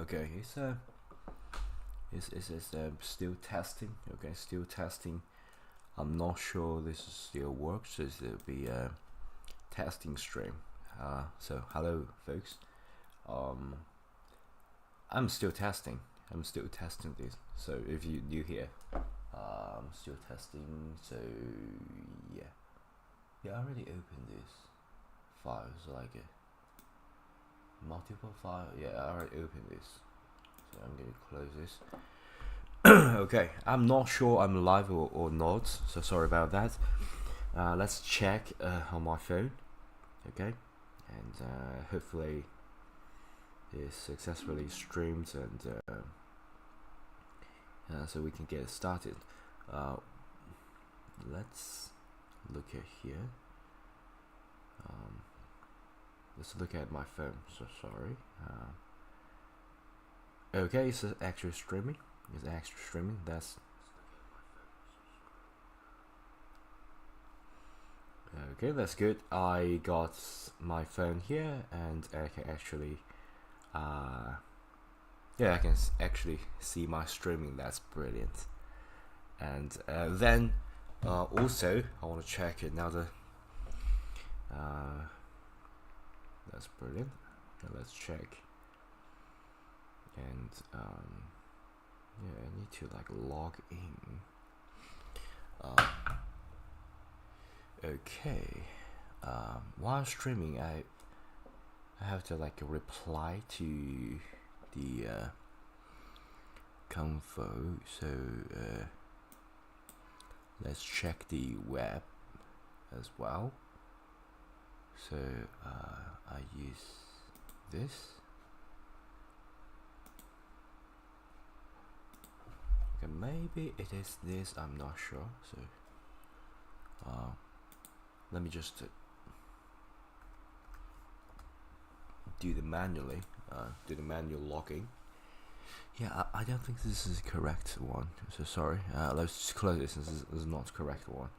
Okay, it's still testing. Okay, still testing. I'm not sure this still works. This will be a testing stream. So hello, folks. Um, I'm still testing. I'm still testing this. So if you new here, I'm still testing. So yeah, I already opened this files like a multiple file. Yeah, I already opened this. So I'm gonna close this. Okay, I'm not sure I'm live or not, so sorry about that. Let's check on my phone. Okay, and hopefully it's successfully streamed, and so we can get started. Let's look at here. Let's look at my phone. So sorry. Okay, it's actually streaming. It's actually streaming. That's okay. That's good. I got my phone here, and I can actually, yeah, I can actually see my streaming. That's brilliant. And then also I want to check another. That's brilliant. Now let's check. And yeah, I need to like log in. Okay. While streaming, I have to like reply to the convo. So let's check the web as well. So I use this. Okay, maybe it is this. I'm not sure. So let me just do the manually. Do the manual logging. Yeah, I don't think this is the correct one. So sorry. Let's just close this. This is not the correct one.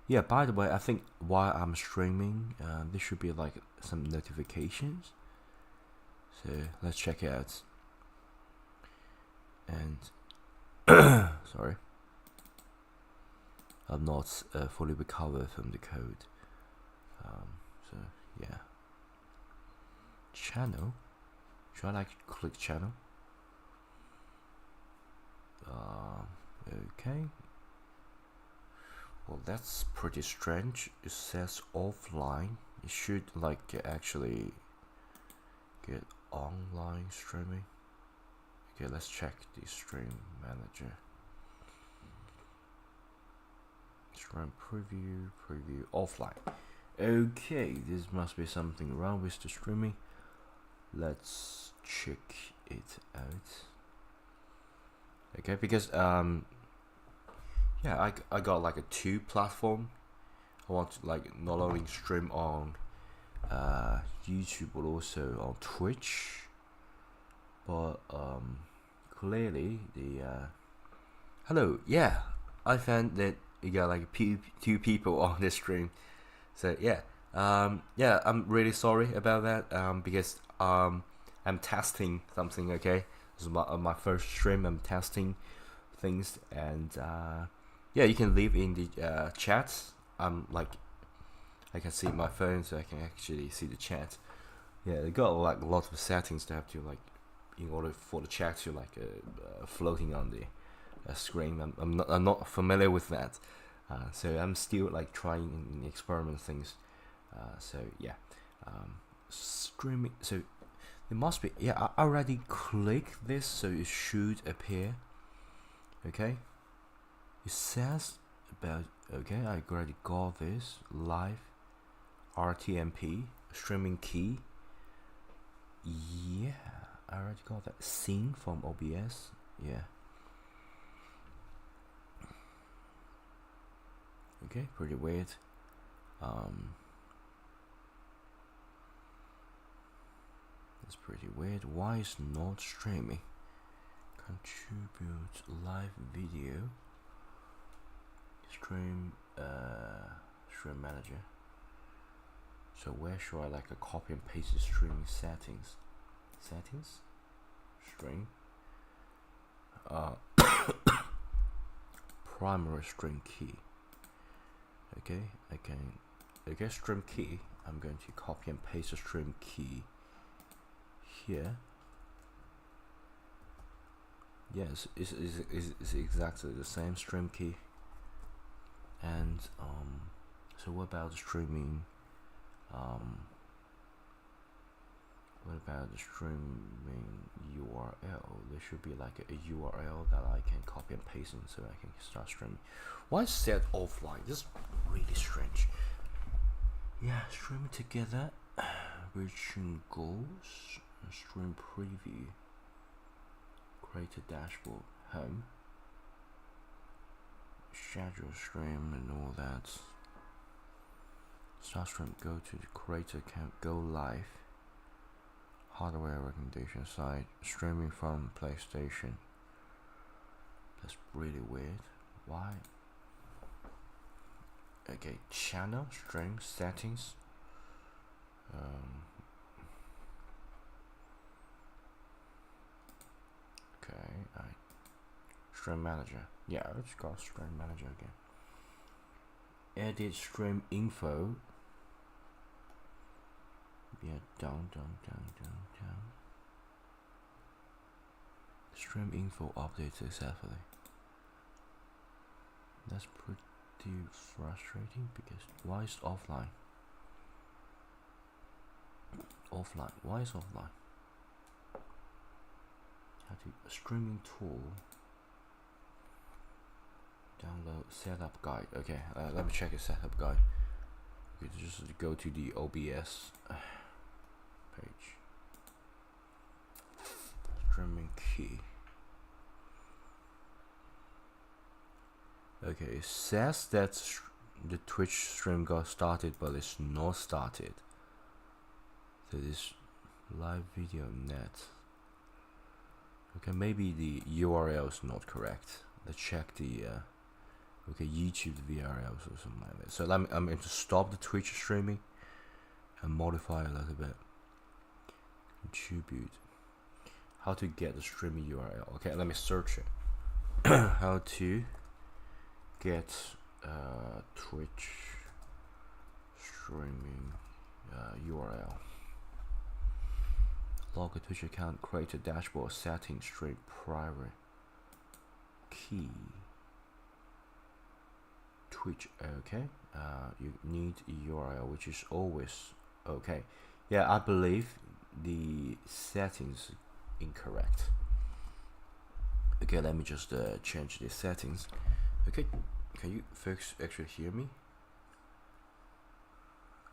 Yeah, by the way, I think while I'm streaming, there should be like some notifications. So let's check it out. And sorry, I'm not fully recovered from the code. So yeah, channel. Should I like click channel? Okay. Well, that's pretty strange. It says offline. It should like actually get online streaming. Okay, let's check the stream manager. Stream preview offline. Okay, this must be something wrong with the streaming. Let's check it out. Okay, because yeah, I got like a 2 platform. I want to like not only stream on YouTube but also on Twitch. But clearly the hello, yeah, I found that you got like 2 people on this stream. So yeah, yeah, I'm really sorry about that. Because I'm testing something. Okay, this is my first stream. I'm testing things, and yeah, you can leave in the chats. Like I can see my phone, so I can actually see the chat. Yeah, they got like a lot of settings to have to like in order for the chat to like floating on the screen. I'm not familiar with that, so I'm still like trying and experiment things. So yeah, streaming. So it must be, yeah. I already clicked this, so it should appear. Okay, it says about, okay, I already got this live RTMP streaming key. Yeah, I already got that. Scene from OBS. Yeah. Okay, pretty weird. That's pretty weird. Why is not streaming? Contribute live video. Stream manager. So where should I like a copy and paste the streaming settings? String. Primary string key. Okay, stream key. I'm going to copy and paste the stream key here. Yes, it's exactly the same stream key. And so what about the streaming? What about the streaming URL? There should be like a URL that I can copy and paste in, so I can start streaming. Why is set offline? This is really strange. Yeah, streaming together, reaching goals, stream preview, create a dashboard, home, schedule stream and all that. Start stream, go to the creator account, go live, hardware recommendation site, streaming from PlayStation. That's really weird. Why? Okay, channel, stream, settings. Okay, stream manager. Yeah, let's go stream manager again. Edit stream info. Yeah, down. Stream info updates successfully. That's pretty frustrating because why is offline? Why is offline? How to streaming tool. Download setup guide. Okay, let me check the setup guide. Okay, just go to the OBS page. Streaming key. Okay, it says that the Twitch stream got started, but it's not started. So this live video net. Okay, maybe the URL is not correct. Let's check the okay, YouTube VRLs or something like that. So I'm going to stop the Twitch streaming and modify a little bit. Contribute. How to get the streaming URL? Okay, let me search it. How to get Twitch streaming URL. Log a Twitch account, create a dashboard, settings, stream private key. Twitch, okay. You need a URL, which is always okay. Yeah, I believe the settings incorrect. Okay, let me just change the settings. Okay, can you folks actually hear me?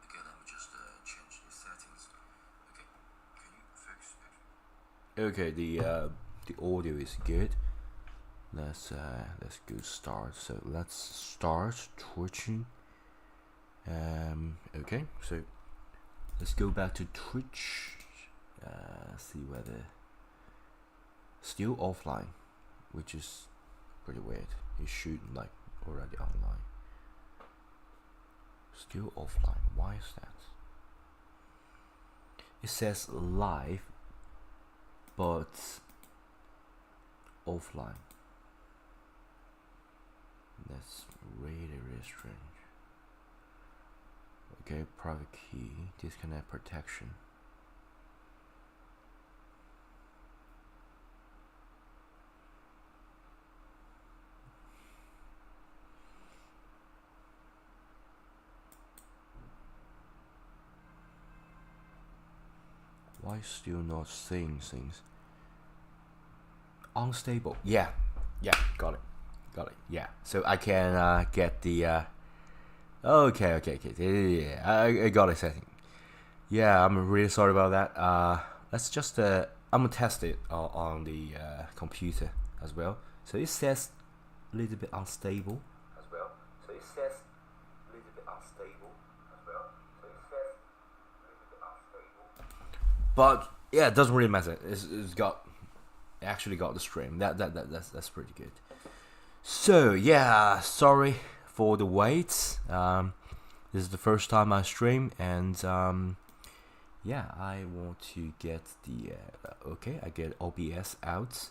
Okay, let me just change the settings. Okay, can you folks actually... Okay, the audio is good. Let's go start. So let's start twitching. Okay, so let's go back to Twitch. See whether still offline, which is pretty weird. It should like already online. Still offline. Why is that? It says live, but offline. That's really strange. Okay, private key, disconnect protection. Why still not saying things? Unstable. Yeah, got it. Yeah, so I can get the okay. Yeah, I got a setting. Yeah, I'm really sorry about that. Let's just I'm gonna test it on the computer as well. So it says a little bit unstable as well. But yeah, it doesn't really matter. It's actually got the stream. That's pretty good. So yeah, sorry for the wait. This is the first time I stream, and yeah, I want to get the okay. I get OBS out.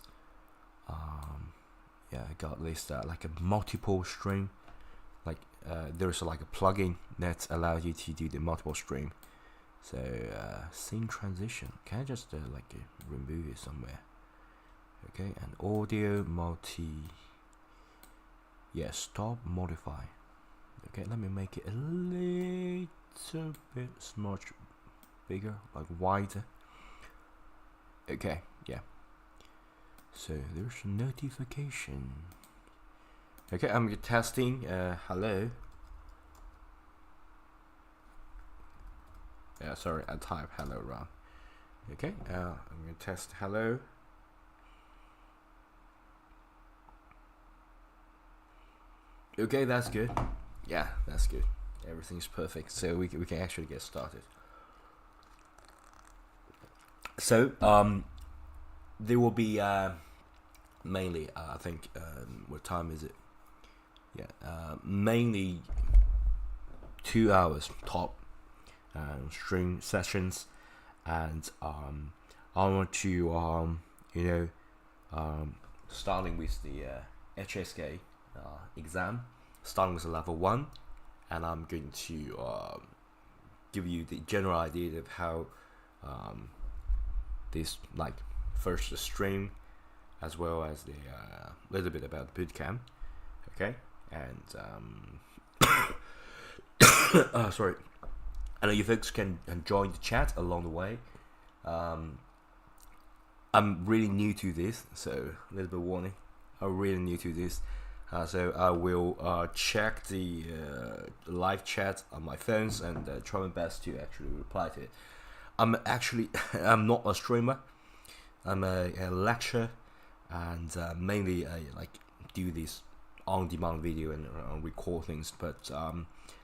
Yeah, I got this like a multiple stream. Like there's like a plugin that allows you to do the multiple stream. So scene transition. Can I just like remove it somewhere? Okay, and audio multi. Yeah, stop modify. Okay, let me make it a little bit much bigger, like wider. Okay, yeah. So there's a notification. Okay, I'm testing. Hello. Yeah, sorry, I type hello wrong. Okay, I'm gonna test hello. Okay, that's good. Yeah, that's good. Everything's perfect. So we can actually get started. So there will be mainly I think what time is it? Yeah, mainly 2 hours top stream sessions, and I want to you know starting with the HSK exam, starting with level 1, and I'm going to give you the general idea of how this like first stream, as well as the little bit about the bootcamp. Okay, and sorry, I know you folks can join the chat along the way. I'm really new to this, so a little bit warning. I'm really new to this, so I will check the live chat on my phones and try my best to actually reply to it. I'm not a streamer. I'm a lecturer, and mainly I like do this on-demand video and record things. But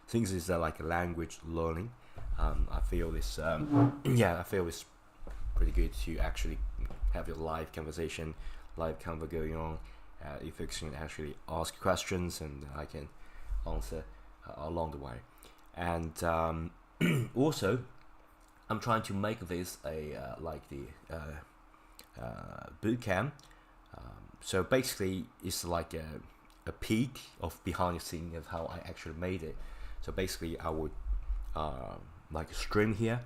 things is like language learning. I feel this. Yeah, I feel it's pretty good to actually have your live conversation, live convo going on. If you can actually ask questions, and I can answer along the way. And also, I'm trying to make this a like the boot camp. So basically, it's like a peek of behind the scene of how I actually made it. So basically, I would like stream here,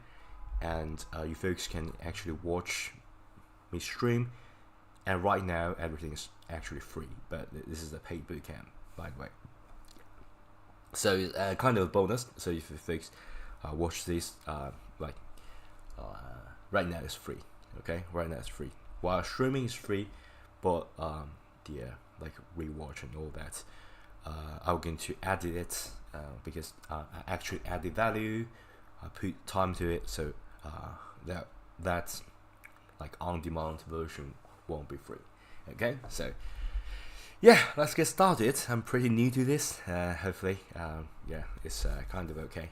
and you folks can actually watch me stream. And right now, everything is actually free, but this is a paid boot camp, by the way. So kind of a bonus. So if you folks watch this, like right now it's free. Okay, right now it's free. While streaming is free, but the like rewatch and all that, I'm going to edit it because I actually added value. I put time to it, so that's like on-demand version won't be free. Okay, so yeah, let's get started. I'm pretty new to this. Hopefully, yeah, it's kind of okay.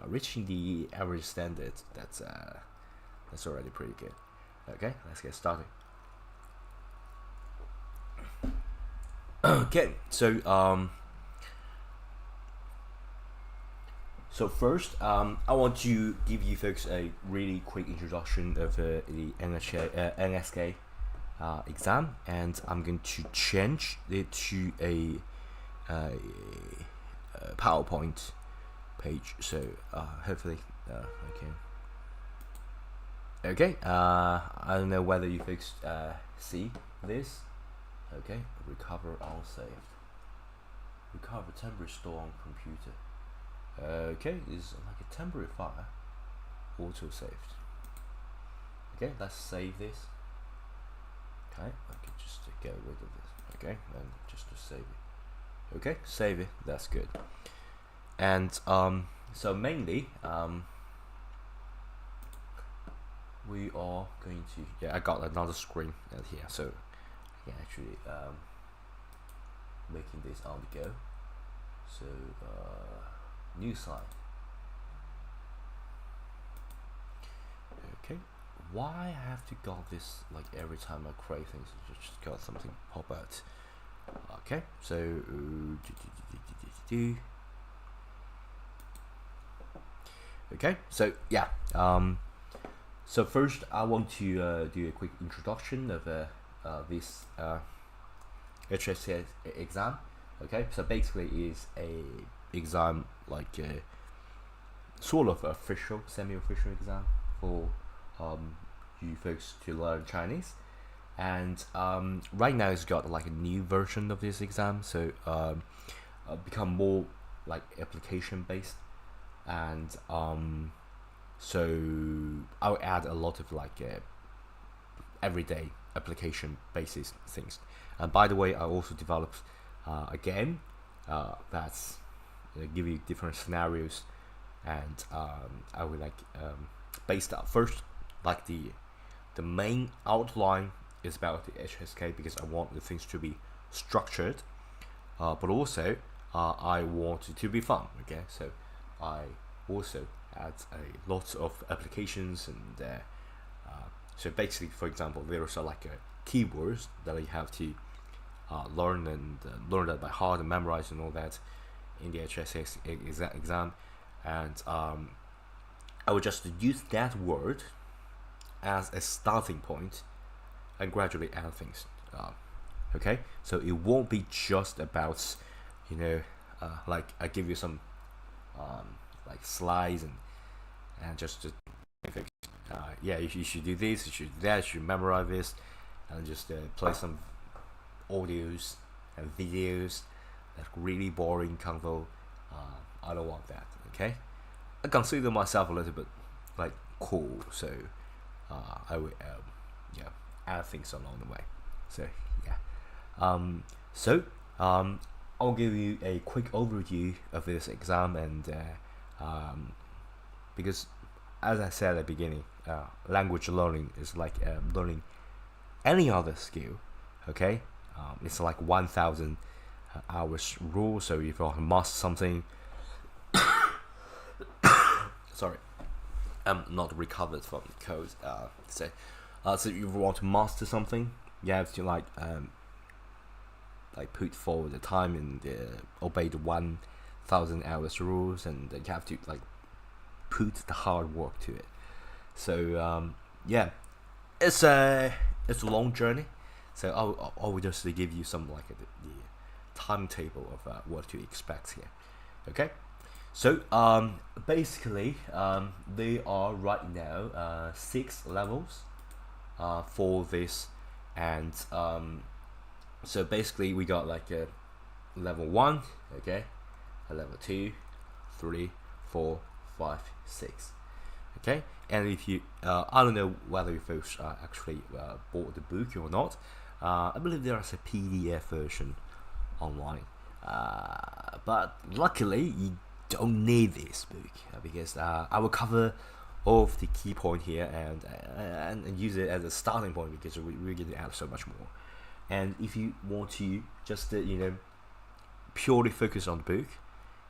Reaching the average standard, that's already pretty good. Okay, let's get started. Okay, so so first, I want to give you folks a really quick introduction of the NSK exam, and I'm going to change it to a PowerPoint page. So hopefully I can. Okay, I don't know whether you folks see this. Okay, recover all saved. Recover temporary store on computer. Okay, this is like a temporary file, auto saved. Okay, let's save this. Okay, I can just get rid of this. Okay, and just to save it. Okay, save it. That's good. And so mainly we are going to. Yeah, I got another screen out here, so I can actually making this on the go. So new site. Okay, why I have to got this like every time I create things? Just got something pop out. Okay, so Okay, so yeah. So first, I want to do a quick introduction of this HSK exam. Okay, so basically, is a exam like a sort of official, semi-official exam for you folks to learn Chinese. And right now, it's got like a new version of this exam, so become more like application based, and so I'll add a lot of like everyday application basis things. And by the way, I also developed a game that's give you different scenarios, and I will like based out first like the main outline is about the HSK because I want the things to be structured, but also I want it to be fun. Okay, so I also add a lot of applications, and so basically, for example, there's like keywords that you have to learn, and learn that by heart and memorize and all that in the HSK exam, and I would just use that word as a starting point and gradually add things. Okay, so it won't be just about, you know, like I give you some like slides and just to yeah, you should do this, you should do that, you should memorize this, and just play some audios and videos. That's really boring convo. I don't want that. Okay, I consider myself a little bit like cool, so I will yeah, add things along the way. So yeah, I'll give you a quick overview of this exam, and because as I said at the beginning, language learning is like learning any other skill. Okay, it's like 1,000 hours rule. So if you want to master something, sorry, I'm not recovered from the cold. So if you want to master something, you have to like put forward the time and obey the 1,000 hours rules, and you have to like put the hard work to it. So yeah, it's a long journey. So I will just give you some like the timetable of what to expect here. Okay, so basically they are right now 6 levels for this, and so basically we got like a level 1, okay, a level 2, 3, 4, 5, 6. Okay, and if you I don't know whether you folks actually bought the book or not. I believe there is a PDF version online, but luckily you don't need this book because I will cover all of the key point here, and use it as a starting point because we're going to add so much more. And if you want to just purely focus on the book,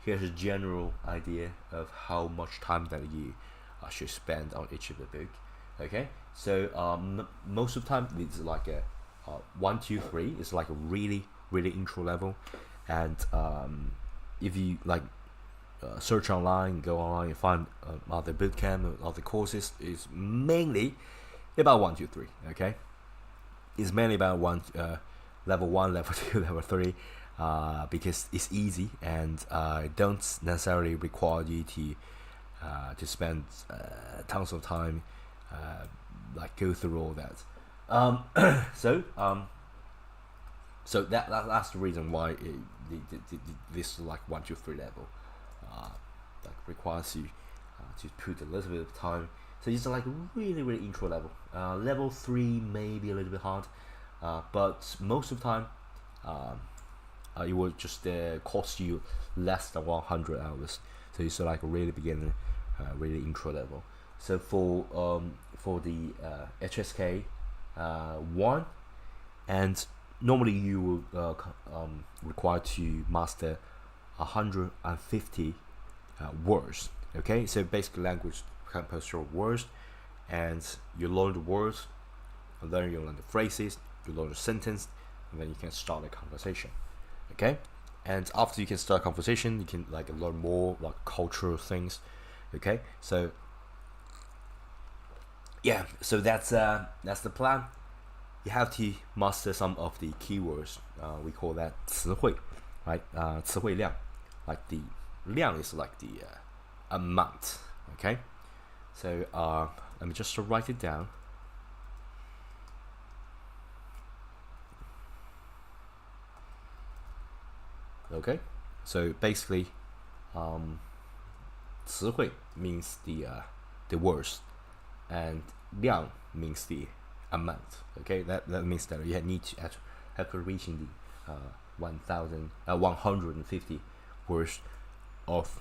here's a general idea of how much time that you should spend on each of the book. Okay, so most of the time it's like a 1, 2, 3 is like a really intro level, and if you like search online, go online and find other bootcamp, other courses, is mainly about 1, 2, 3. Okay, it's mainly about level 1, level 2, level 3, because it's easy and don't necessarily require you to spend tons of time like go through all that. So that's the reason why this like 1, 2, 3 level like requires you to put a little bit of time. So it's like really intro level. Level 3 may be a little bit hard, but most of the time it will just cost you less than 100 hours. So it's like a really beginner, really intro level. So for the HSK 1, and normally you will require to master 150 words. Okay, so basically language composed of words, and you learn the words, and then you learn the phrases, you learn the sentence, and then you can start a conversation. Okay, and after you can start a conversation, you can like learn more like cultural things, Okay, so yeah, so that's the plan. You have to master some of the keywords. We call that 词汇, right? 词汇量, like the 量 is like the amount. Okay, so let me just write it down. Okay, so basically, 词汇 means the words, and 量 means the amount. Okay, that means that you need to after reaching the 150 words of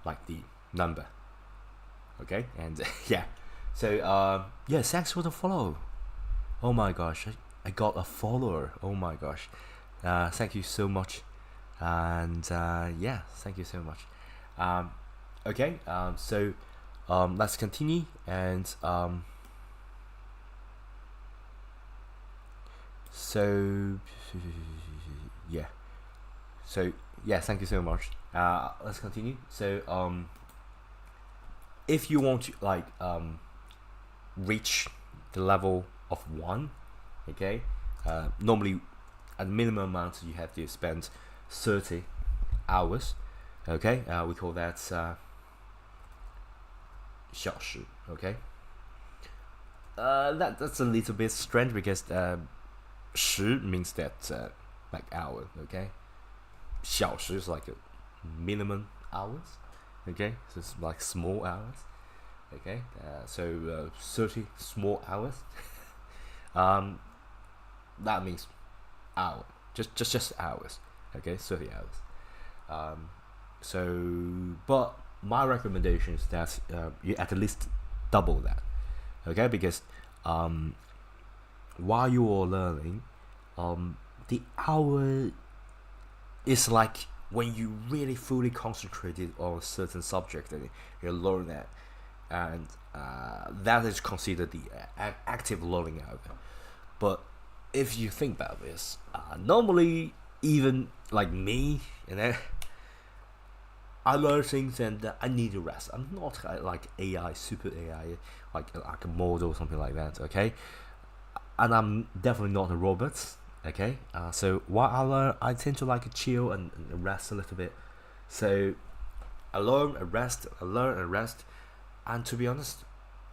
like the number. Okay, and yeah, so yeah, thanks for the follow. Oh my gosh, I got a follower. Oh my gosh, thank you so much, and yeah, thank you so much. Okay, so let's continue, and so yeah, so yeah, thank you so much. Let's continue. So if you want to like reach the level of 1, okay, normally at minimum amount you have to spend 30 hours. Okay, we call that 小时. Okay, that's a little bit strange because 时 means that like hour. Okay, 小时 is like a minimum hours. Okay, so it's like small hours. Okay, so 30 small hours. That means hour, just hours. Okay, 30 hours. So, but my recommendation is that you at least double that. Okay, because while you are learning, the hour is like when you really fully concentrated on a certain subject and you learn that, and that is considered the active learning hour. But if you think about this, normally even like me, I learn things and I need to rest. I'm not like AI, super AI, like a model or something like that. Okay, and I'm definitely not a robot. Okay, so while I learn, I tend to like chill and rest a little bit. So I learn and rest, and to be honest,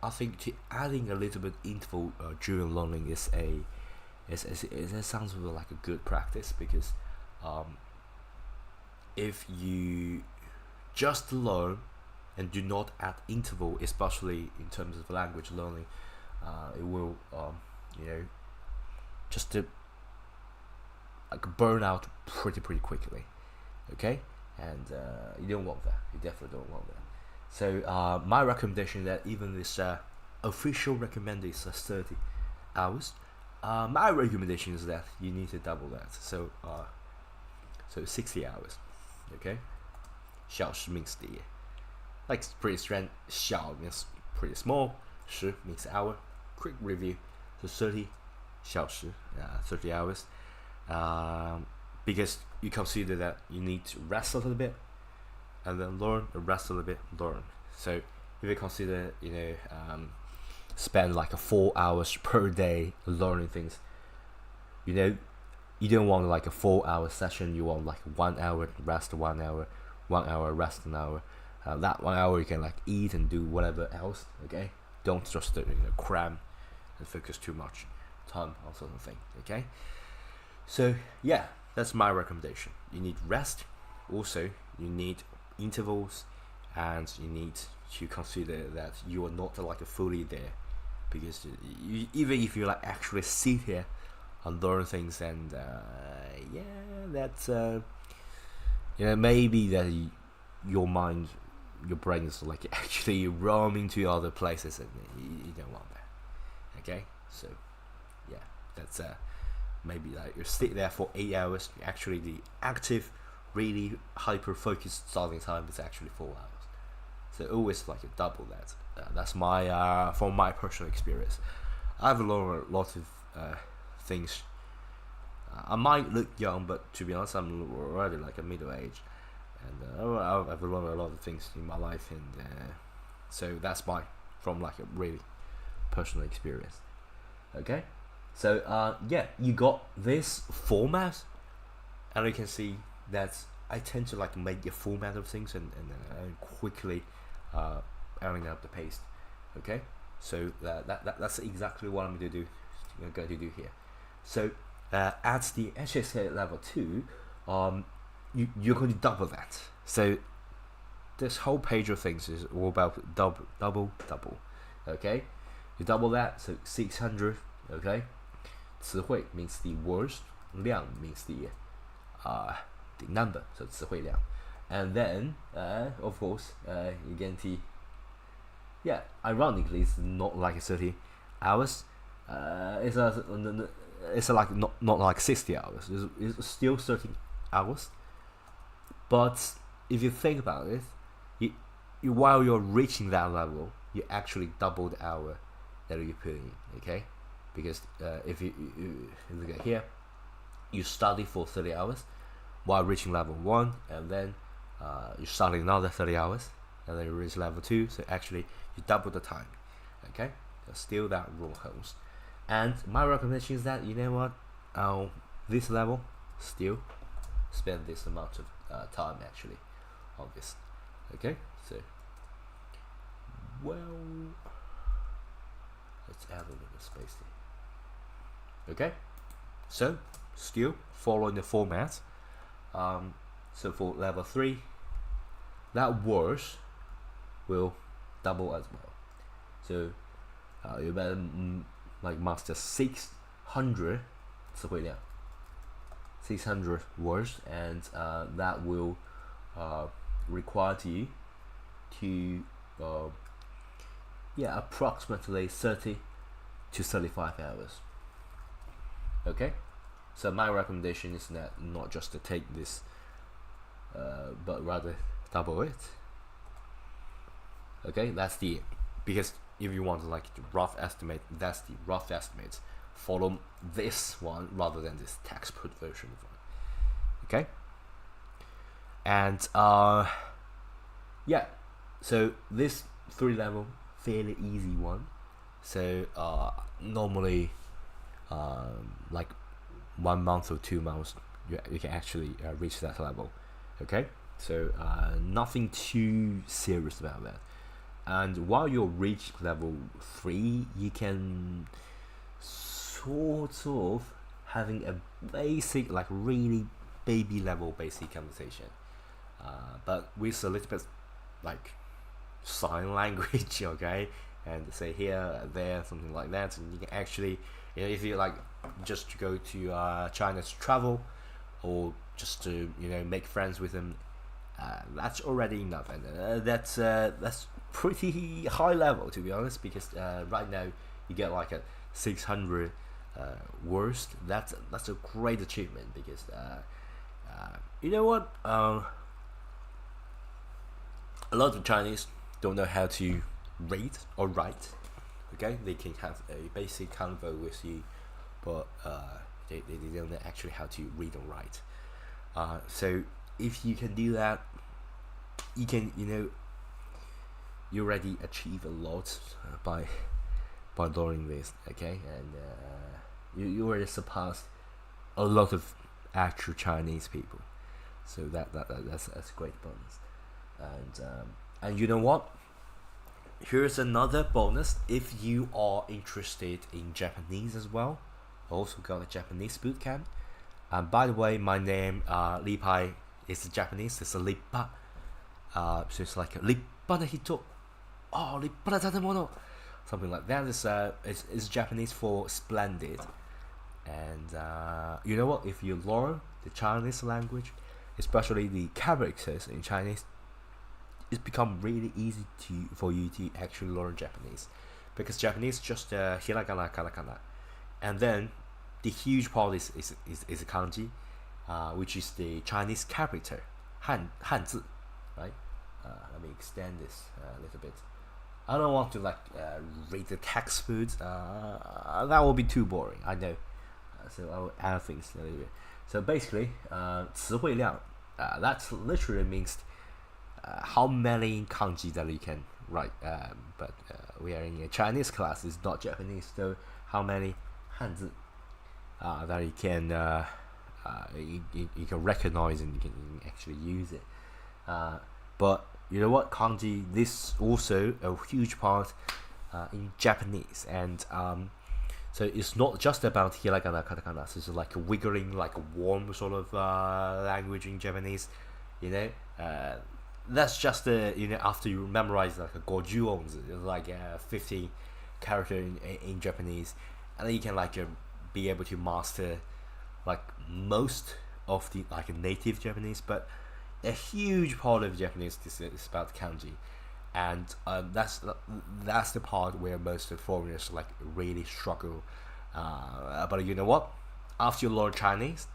I think adding a little bit interval during learning is it sounds like a good practice, because if you just learn and do not add interval, especially in terms of language learning, it will just like burn out pretty quickly. Okay, and you don't want that. You definitely don't want that. So my recommendation is that even this official recommended is 30 hours. My recommendation is that you need to double that. So 60 hours. Okay, 小时 means the like pretty strange. 小 means pretty small. 时 means hour. Quick review. So 30 小时, 30 hours. Because you consider that you need to rest a little bit and then learn, rest a little bit, learn. So if you consider, spend like 4 hours per day learning things, you don't want like a 4-hour session. You want like 1 hour rest, 1 hour, 1 hour rest, an hour. That 1 hour you can like eat and do whatever else. Okay, don't just cram and focus too much time on certain thing. Okay, so yeah, that's my recommendation. You need rest, also you need intervals, and you need to consider that you are not like fully there, because even if you like actually sit here and learn things, and that's maybe that your mind, your brain is like actually roaming to other places, and you don't want that. Okay, so yeah, that's maybe like you sit there for 8 hours. Actually, the active, really hyper focused starting time is actually 4 hours. So always like double that. That's my from my personal experience. I've learned a lot of things. I might look young, but to be honest, I'm already like a middle age, and I've learned a lot of things in my life, and so that's my from like a really personal experience. Okay, so yeah, you got this format, and you can see that I tend to like make a format of things and quickly airing out the paste. Okay, so that's exactly what I'm going to do here. So at the HSK level 2, you're going to double that. So this whole page of things is all about double. Okay, you double that, so 600. Okay, 词汇 means the words, 量 means the number, so 词汇量. And then of course you're going to, yeah, ironically it's not like 30 hours, it's like not like 60 hours, it's still 30 hours. But if you think about it, you while you're reaching that level, you actually double the hour that you put in. Okay, because if you look at here, you study for 30 hours while reaching level 1, and then you study another 30 hours, and then you reach level 2, so actually you double the time. Okay, so still that rule holds. And my recommendation is that, you know what, this level, still spend this amount of time actually on this. Okay, so well, let's add a little space here. Okay, so still following the format. So for level 3, that words will double as well. So you better like master 600 词汇量, 600 words, and that will require you to yeah, approximately 30 to 35 hours. Okay, so my recommendation is not just to take this, but rather double it. Okay, that's because if you want to like the rough estimate, that's the rough estimate. Follow this one rather than this textbook version of it. Okay, and yeah, so this 3 level, fairly easy one. So normally like 1 month or 2 months you can actually reach that level. Okay, so nothing too serious about that. And while you reach level 3, you can sort of having a basic, like really baby level basic conversation, but with a little bit like sign language. Okay, and say here, there, something like that, and you can actually, you know, if you like just to go to China to travel, or just to, you know, make friends with them, that's already enough, and that's pretty high level, to be honest, because right now you get like a 600 words. That's a great achievement, because you know what, a lot of Chinese don't know how to read or write. Okay, they can have a basic convo with you, but they don't know actually how to read or write. So if you can do that, you can, you know, you already achieve a lot by learning this. Okay, and you already surpassed a lot of actual Chinese people. So that's a great bonus. And you know what? Here's another bonus. If you are interested in Japanese as well, I also got a Japanese bootcamp. And by the way, my name LiPai is Japanese. It's a Lippa. So it's like a Lippa na hito. Oh, Lippa na tatemono. Something like that. It's Japanese for splendid. And you know what? If you learn the Chinese language, especially the characters in Chinese, it's become really easy for you to actually learn Japanese, because Japanese just hiragana, katakana, and then the huge part is kanji, which is the Chinese character, hanzi, right? Let me extend this a little bit. I don't want to like read the textbook. That will be too boring, I know. So I will add things a little bit. So basically, 词汇量 That's literally means how many kanji that you can write. But we are in a Chinese class, it's not Japanese. So how many hanzi that you can recognize and you can actually use it. But you know what, kanji, this also a huge part in Japanese, and so it's not just about hiragana, katakana. So it's like a wiggling, like a warm sort of language in Japanese. You know, that's just after you memorize like a gojuons, like 50 character in Japanese, and then you can like be able to master like most of the like native Japanese, but a huge part of Japanese is about kanji, and that's the part where most of the foreigners like really struggle. But you know what? After you learn Chinese,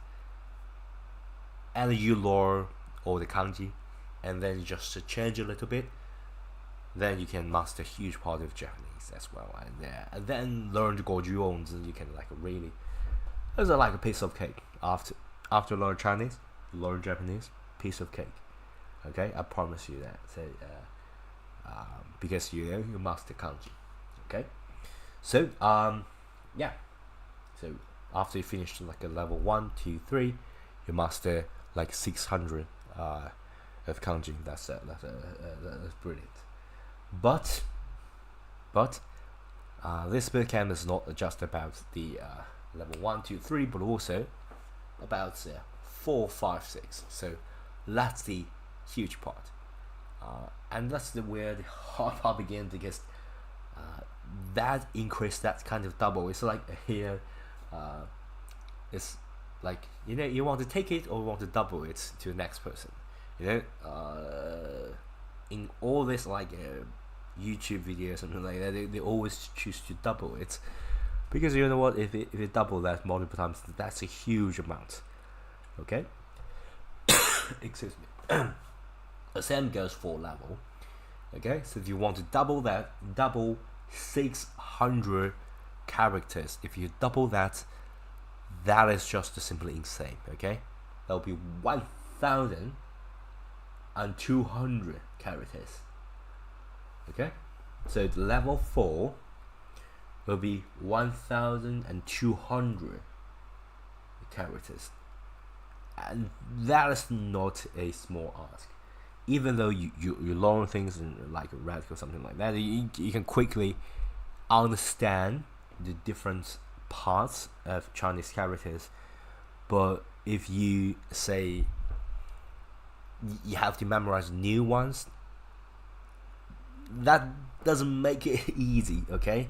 and you learn all the kanji, and then you just change a little bit, then you can master a huge part of Japanese as well, and then learn the gojuons, and you can like really, it's like a piece of cake. After learn Chinese, learn Japanese, piece of cake. Okay, I promise you that. So because you master kanji. Okay, so yeah. So after you finish like a level 1, 2, 3, you master like 600 of kanji. That's brilliant. But this bootcamp is not just about the level 1, 2, 3, but also about 4, 5, 6. So that's the huge part, and that's where the hard part begins, because that increase, that kind of double, it's like here, it's like you want to take it or want to double it to the next person. In all this like YouTube videos or something like that, they always choose to double it, because you know what, if you double that multiple times, that's a huge amount. Okay. Excuse me. The same goes for level. Okay, so if you want to double that, double 600 characters. If you double that, that is just simply insane. Okay, that'll be 1,200 characters. Okay, so the level 4 will be 1,200 characters, and that is not a small ask. Even though you learn things in like radical or something like that, you can quickly understand the different parts of Chinese characters. But if you say you have to memorize new ones, that doesn't make it easy. Okay,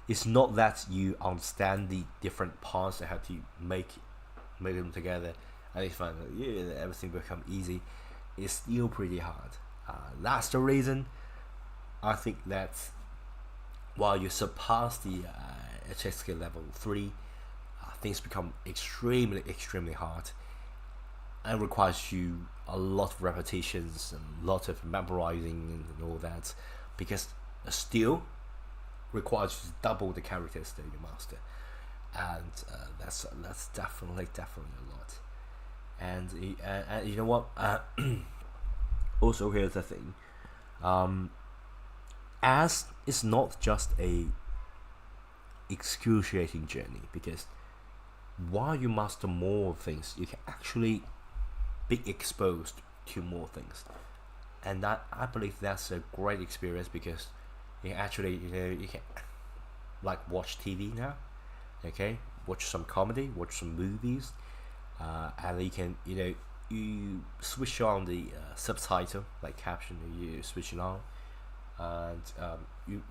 it's not that you understand the different parts that have to make them together and you find that everything become easy. It's still pretty hard. That's the reason I think that while you surpass the HSK level 3, things become extremely hard, and requires you a lot of repetitions and a lot of memorizing and all that, because it still requires you to double the characters that you master, and that's definitely a lot. And you know what? Also, here's the thing. As it's not just a excruciating journey, because while you master more things, you can actually be exposed to more things, and that, I believe that's a great experience, because you actually you can like watch TV now. Okay, watch some comedy, watch some movies. And you can you switch on the subtitle, like caption, you switch it on, and you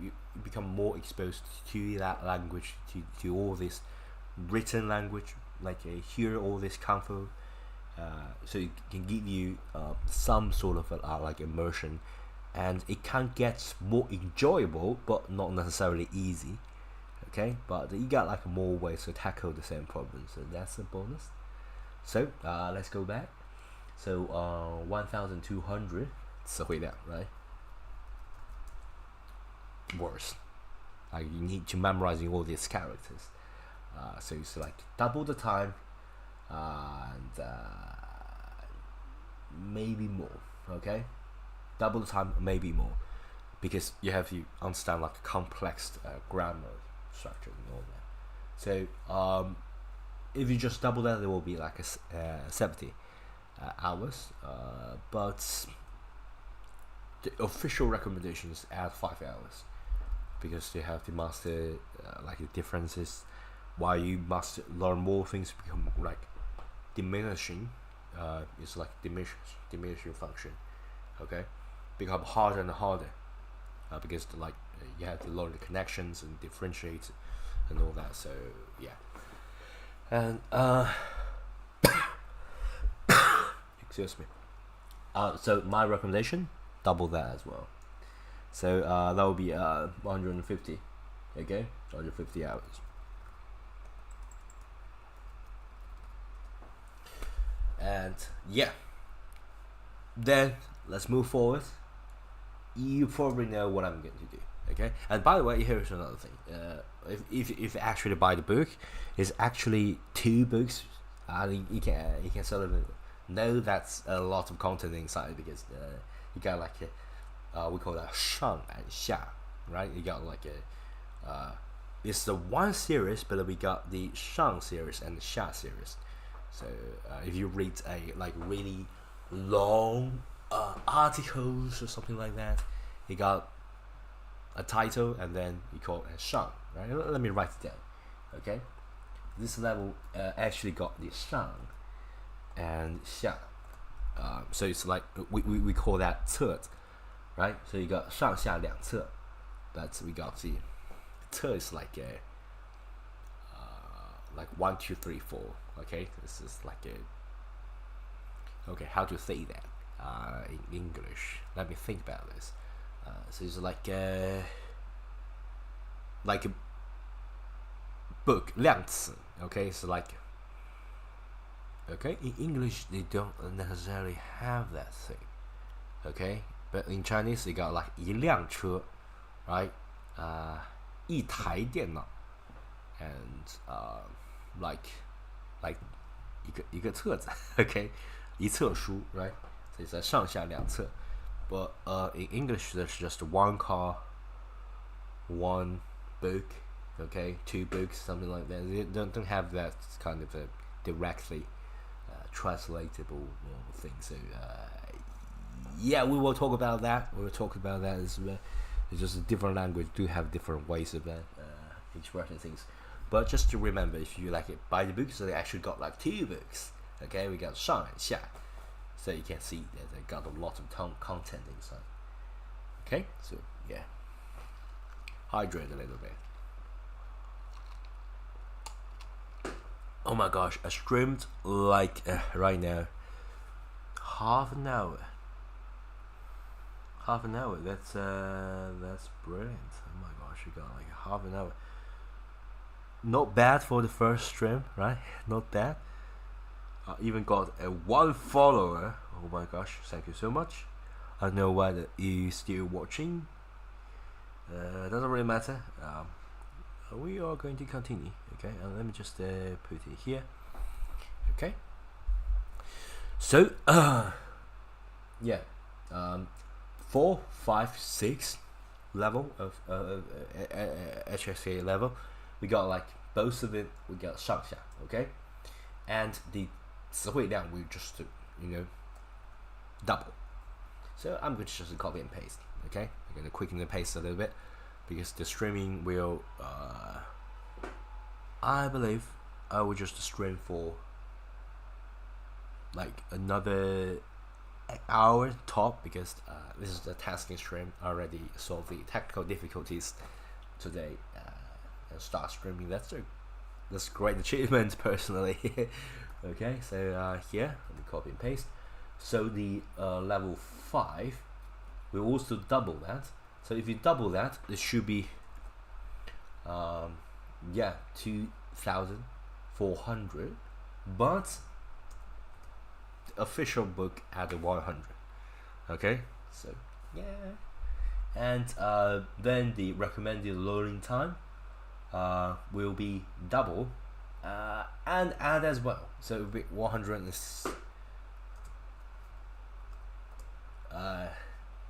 become more exposed to that language, to all this written language, like hear all this kung fu, so it can give you some sort of like immersion, and it can get more enjoyable but not necessarily easy. Okay, but you got like more ways to tackle the same problem, so that's a bonus. So let's go back. So 1,200 词汇量, right? Words. Like you need to memorizing all these characters. So it's like double the time, and maybe more. Okay, double the time, maybe more, because you have to understand like complex grammar structure and all that. So if you just double that, it will be like 70 hours. But the official recommendations add 5 hours, because you have to master like the differences. While you must learn more things, become like diminishing. It's like diminishing function. Okay, become harder and harder, because like you have to learn the connections and differentiate and all that. So yeah, and excuse me. So my recommendation, double that as well. So that will be 150. Okay, 150 hours. And yeah, then let's move forward. You probably know what I'm going to do. Okay, and by the way, here's another thing. If actually buy the book, it's actually 2 books. You can sort of know that's a lot of content inside, because you got like we call that 上 and 下, right? You got like it's the one series, but we got the 上 series and the 下 series. So if you read a like really long articles or something like that, you got a title and then you call it 上, right? Let me write it down. Okay, this level actually got the 上 and 下. So it's like we call that 册, right? So you got 上下两册, but we got the 册 is like a like 1, 2, 3, 4. Okay, this is like a, okay, how to say that in English? Let me think about this. So it's like a book, 量词. Okay, so like, okay, in English they don't necessarily have that thing. Okay, but in Chinese they got like 一辆车, right? 一台电脑, and like 一个册子, okay, 一册书, right? So it's 上下两册. But in English there's just one car, one book, okay, 2 books, something like that. They don't have that kind of a directly translatable thing. So yeah, we will talk about that. We will talk about that as well. It's just a different language, do have different ways of expressing things. But just to remember, if you like it, buy the books. So they actually got like 2 books. Okay, we got 上 and 下. So you can see that they got a lot of content inside. Okay, so yeah, hydrate a little bit. Oh my gosh, I streamed like right now half an hour. That's brilliant. Oh my gosh, you got like half an hour. Not bad for the first stream, right? Not bad. Even got a 1 follower. Oh my gosh, thank you so much. I don't know whether you still watching. Doesn't really matter. We are going to continue. Okay, and let me just put it here. Okay. So yeah, 4, 5, 6 level of HSK level. We got like both of it. We got 上下, okay, and the 词汇量 we just double. So I'm going to just copy and paste. Okay, I'm going to quicken the paste a little bit, because the streaming will I believe I will just stream for like another hour top, because this is the tasking stream. I already solved the technical difficulties today and start streaming. That's a great achievement personally. Okay, so here let me copy and paste. So the level 5 we also double that. So if you double that, it should be 2,400, but the official book at 100. Okay, so yeah, and then the recommended learning time will be double and add as well, so it'll be 100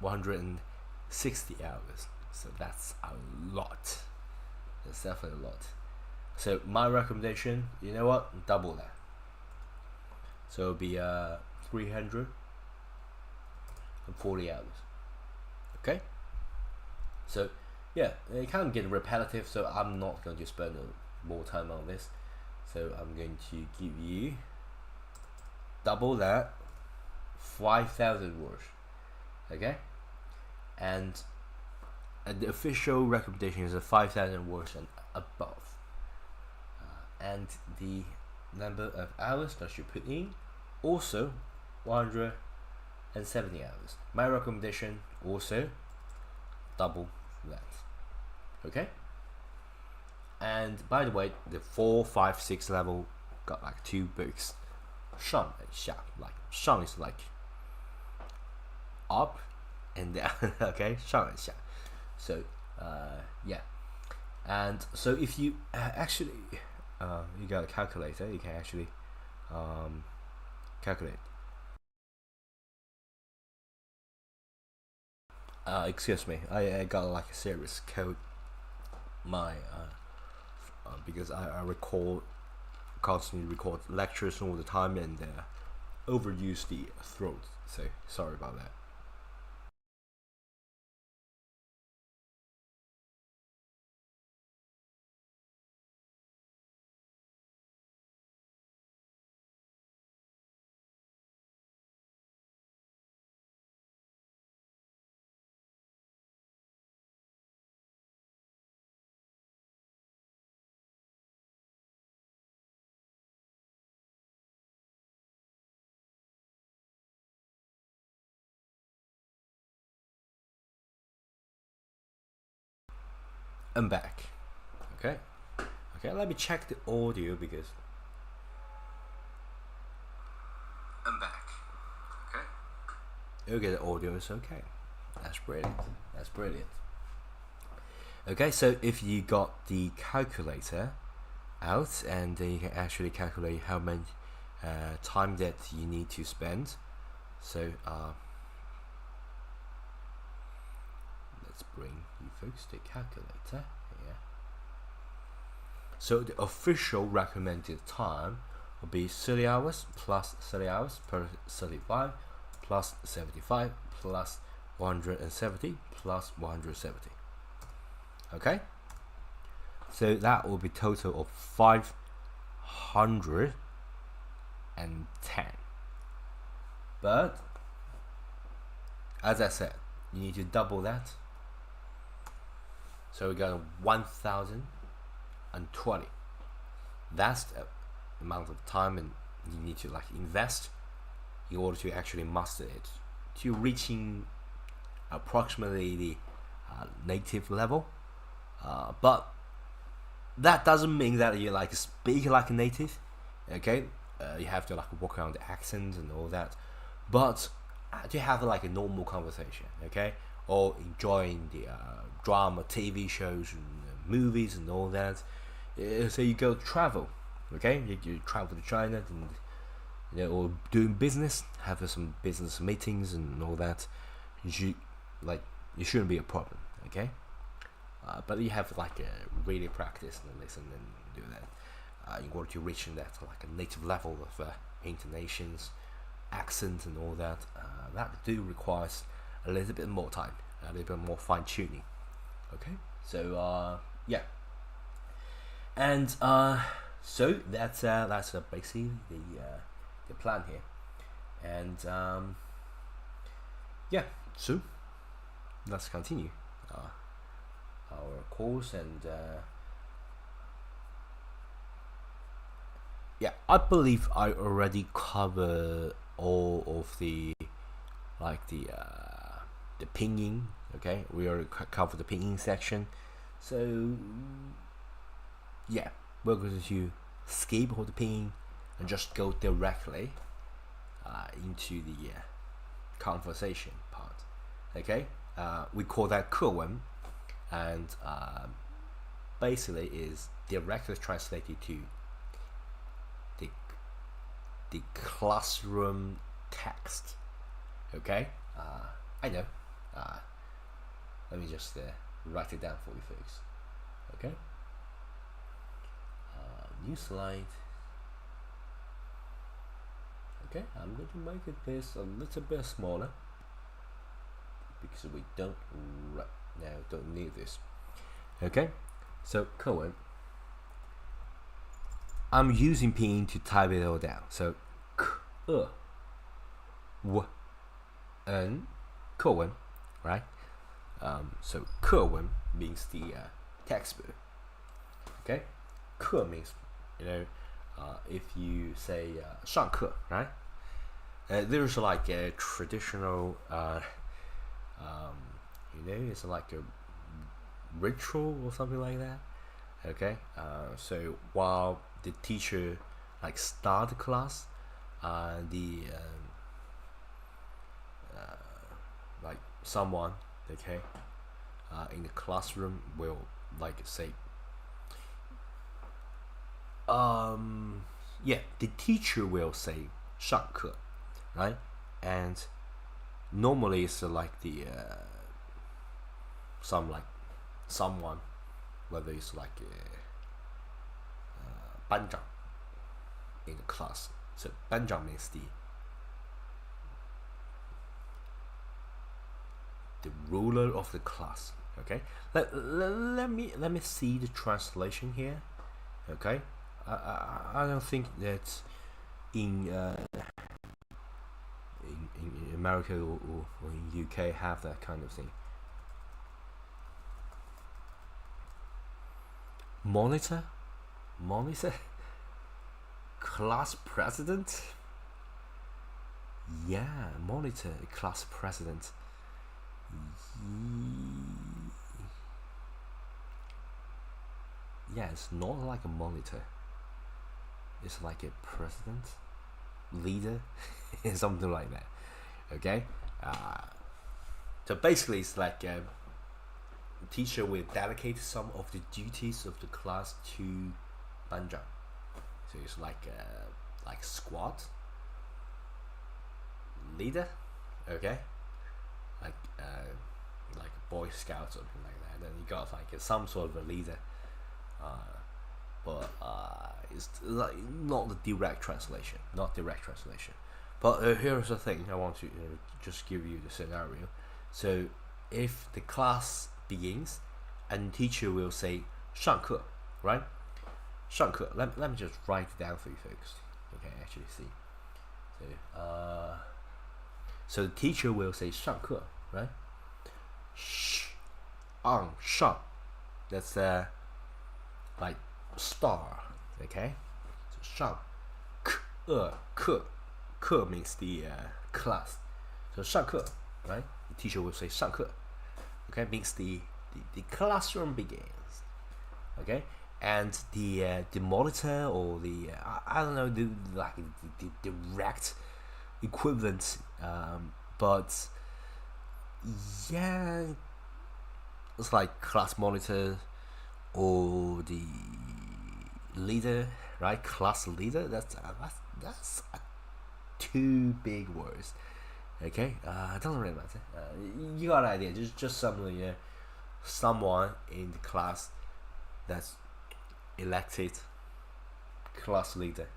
160 hours. So that's a lot. That's definitely a lot. So my recommendation, you know what? Double that. So it'll be 340 hours. Okay. So yeah, it kind of get repetitive. So I'm not going to spend more time on this. So I'm going to give you double that, 5,000 words. Okay, and the official recommendation is a 5,000 words and above. And the number of hours that you put in also 170 hours. My recommendation also double that. Okay. And by the way, the 4, 5, 6 level got like 2 books. 上and 下, like 上 is like up and down. Okay, 上 and 下. So yeah, and so if you actually you got a calculator, you can actually calculate. Excuse me, I got like a serious cold. My because I constantly record lectures all the time and overuse the throat. So sorry about that. I'm back. Okay. Okay, let me check the audio because I'm back. Okay. Okay, the audio is okay. That's brilliant. That's brilliant. Okay, so if you got the calculator out and then you can actually calculate how much time that you need to spend. So let's bring you folks the calculator here. So the official recommended time will be 30 hours plus 30 hours per 35 plus 75 plus 170 plus 170. Okay, so that will be total of 510. But as I said, you need to double that. So we got 1,020. That's the amount of time and you need to like invest in order to actually master it, to reaching approximately the native level. But that doesn't mean that you like speak like a native. Okay, you have to like work on the accent and all that. But to have like a normal conversation, okay, or enjoying the drama, TV shows, and movies and all that. So you go travel, okay, you travel to China and or doing business, have some business meetings and all that. You shouldn't be a problem, okay. But you have like really practice and listen and do that in order to reach that like a native level of intonations, accent and all that. That do requires a little bit more time, a little bit more fine tuning. Okay, so yeah, and so that's basically the plan here, and yeah, so let's continue our course and yeah, I believe I already covered all of the like the pinyin. Okay, we already covered the pinyin section, so yeah, we're going to skip all the pinyin and just go directly into the conversation part. Okay, we call that 课文 and basically is directly translated to the classroom text. Okay, I know Let me just write it down for you folks. Okay. New slide. Okay, I'm going to make this a little bit smaller because we don't need this. Okay, so 课文 I'm using pinyin to type it all down. So 课文 课文 right? So 课文 means the textbook. Okay, 课 means if you say 上课 right? There's like a traditional it's like a ritual or something like that. Okay, so while the teacher like start the class, like someone in the classroom will like say the teacher will say 上课 right? And normally it's like the someone, whether it's like班长 in the class. So 班长 means the ruler of the class. Okay, let me see the translation here. Okay, I don't think that in America or in UK have that kind of thing. Monitor, class president. Yeah, monitor, class president. Yeah, it's not like a monitor. It's like a president, leader, something like that. Okay, so basically it's like a teacher will delegate some of the duties of the class to 班长. So it's like squad leader, okay, like Boy Scouts or something like that. Then you got like some sort of a leader, but it's like not the direct translation, But here's the thing: I want to just give you the scenario. So if the class begins, and teacher will say 上课, right? 上课. Let me just write it down for you folks. Okay, actually see. So the teacher will say 上课, right? 上, that's like star, okay? So 上课means the class. So 上课, right? The teacher will say 上課. Okay, means the classroom begins. Okay, and the monitor or the I don't know the direct equivalent, but yeah, it's like class monitor or the leader, right? Class leader. That's two big words. Okay, it doesn't really matter. You got an idea. Just something, someone in the class that's elected class leader,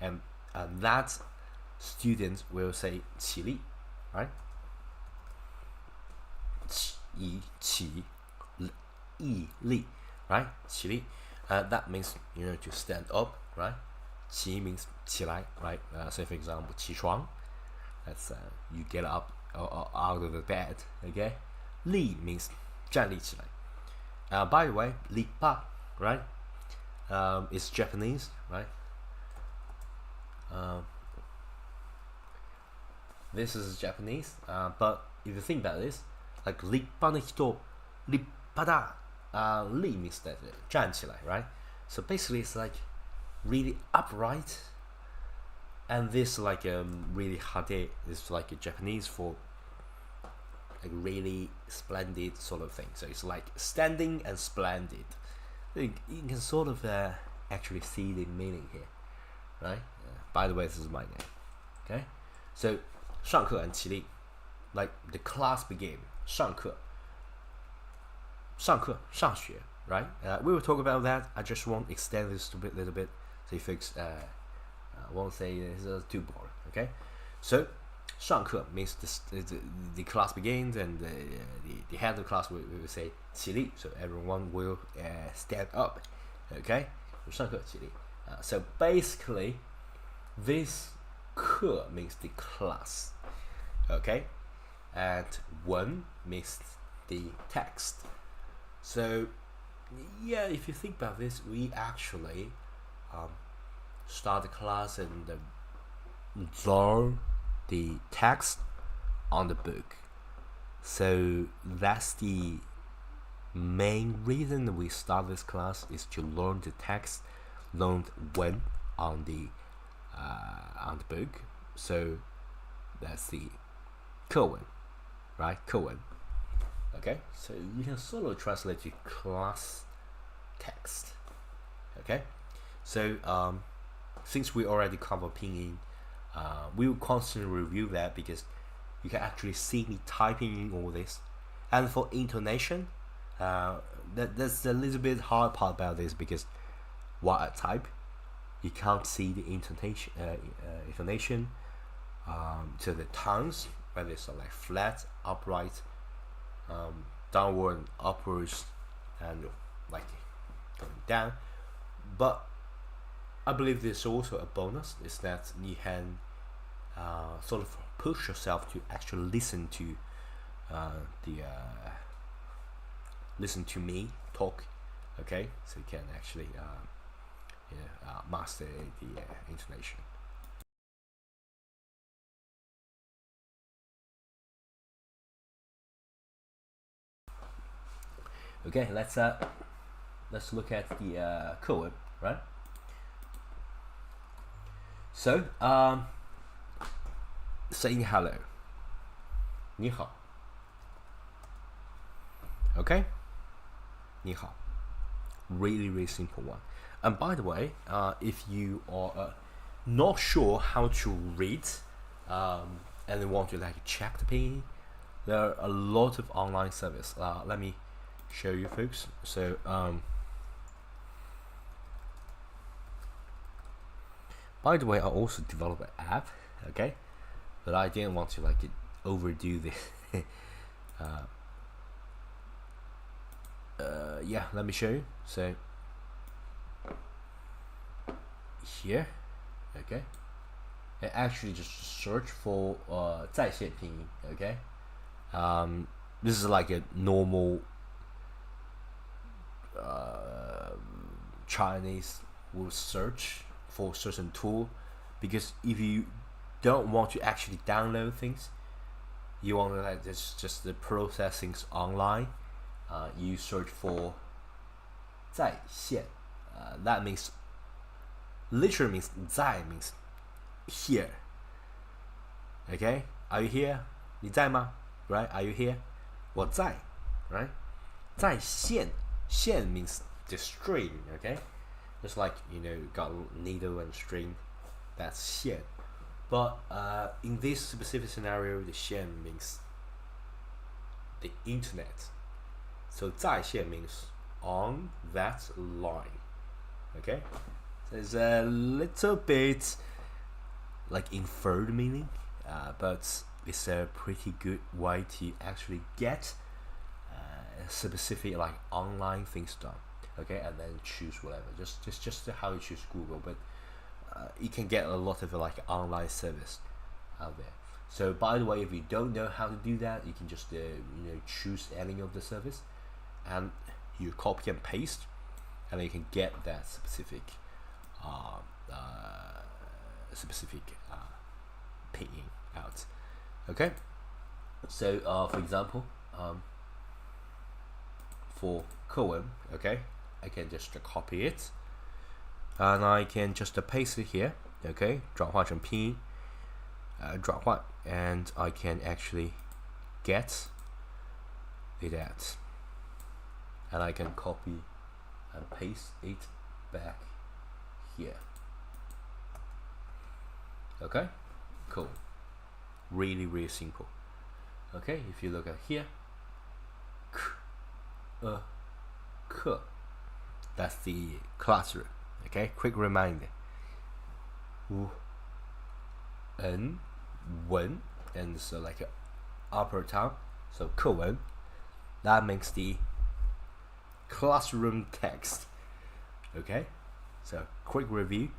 and that student will say 起立, right? 起立, right? 起立. That means to stand up, right? 起 means 起来, right? Say for example 起床. That's you get up out of the bed, okay? 立 means 站立起来. By the way, LiPai, right? It's Japanese, right? This is Japanese, but if you think about this, like 立派な人, 立派だ, 立 means that 站起来, right? So basically, it's like really upright. And this like really hade is like a Japanese for like really splendid sort of thing. So it's like standing and splendid. You can sort of actually see the meaning here, right? By the way, this is my name. Okay, so 上课 and 起立, like the class begin. 上课上学 right? We will talk about that. I just want to extend this a little bit so you folks won't say this is too boring. Okay, so 上课 means the class begins, and the head of the class will say 起立, so everyone will stand up. Okay, 上课起立. So basically, this 课 means the class. Okay, and 文 means the text. So yeah, if you think about this, we actually start the class and draw the text on the book. So that's the main reason we start this class, is to learn the text, learn when on the book. So that's the 课文, right? 课文. Okay, so you can sort of translate to class text. Okay, so since we already cover pinyin, we will constantly review that, because you can actually see me typing in all this. And for intonation, that's a little bit hard part about this, because while I type, you can't see the intonation, to the tones, whether it's like flat, upright, downward, and upwards, and like going down. But I believe there's also a bonus, is that you can sort of push yourself to actually listen to listen to me talk. Okay, so you can actually master the intonation. Okay, let's look at the code, right? So saying hello, 你好. Okay, 你好. Really simple one. And by the way, if you are not sure how to read, and want to like check the pinyin, there are a lot of online service. Let me show you folks. So by the way, I also developed an app. Okay, but I didn't want to like overdo this. Yeah, let me show you. So here, okay, I actually just search for 在线拼音. Okay, this is like a normal Chinese will search for certain tool, because if you don't want to actually download things, you want to like just the processings online, you search for 在线. That means literally means 在 means here. Okay, are you here? 你在吗? Right? Are you here? 我在. Right? 在线. 线 means the string. Okay, just like got needle and string. That's 线. But in this specific scenario, the 线 means the internet. So 在线 means on that line. Okay, so it's a little bit like inferred meaning, but it's a pretty good way to actually get specific like online things done. Okay, and then choose whatever. Just how you choose Google, but you can get a lot of like online service out there. So by the way, if you don't know how to do that, you can just choose any of the service, and you copy and paste, and then you can get that specific pinyin out. Okay, so for example, for 课文, okay, I can just copy it, and I can just paste it here. Okay, 转化成拼音, 转换, and I can actually get it out, and I can copy and paste it back here. Okay, cool. Really simple. Okay, if you look at here, 课. That's the classroom. Okay, quick reminder. 文 and so like a upper tone. So 课文 that makes the classroom text. Okay, so quick review.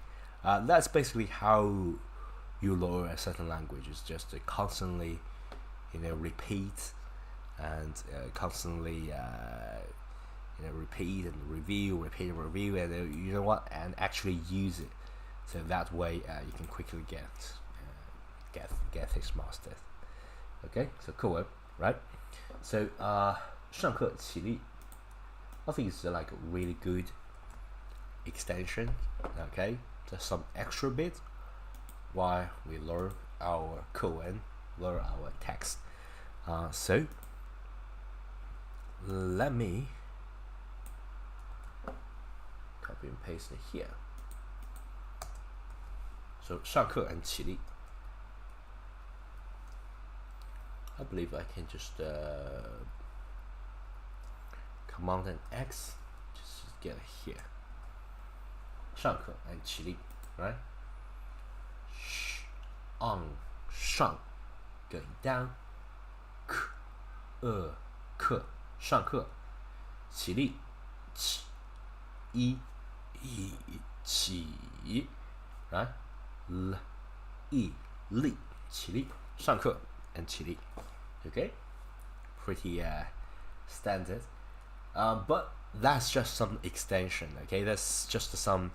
That's basically how you learn a certain language. It's just to constantly, repeat and constantly, repeat and review, and you know what, and actually use it. So that way you can quickly get things mastered. Okay, so 课文, right? So 上课起立. I think it's like a really good extension. Okay, just some extra bit while we learn our 课文, learn our text. So let me copy and paste it here. So 上课 and 起立. I believe I can just Command and X, just get it here. 上课 and 起立, right? On 上 going down. 课上课起立起 right? 立起立上课 and 起立. Okay, pretty standard. But that's just some extension. Okay, that's just some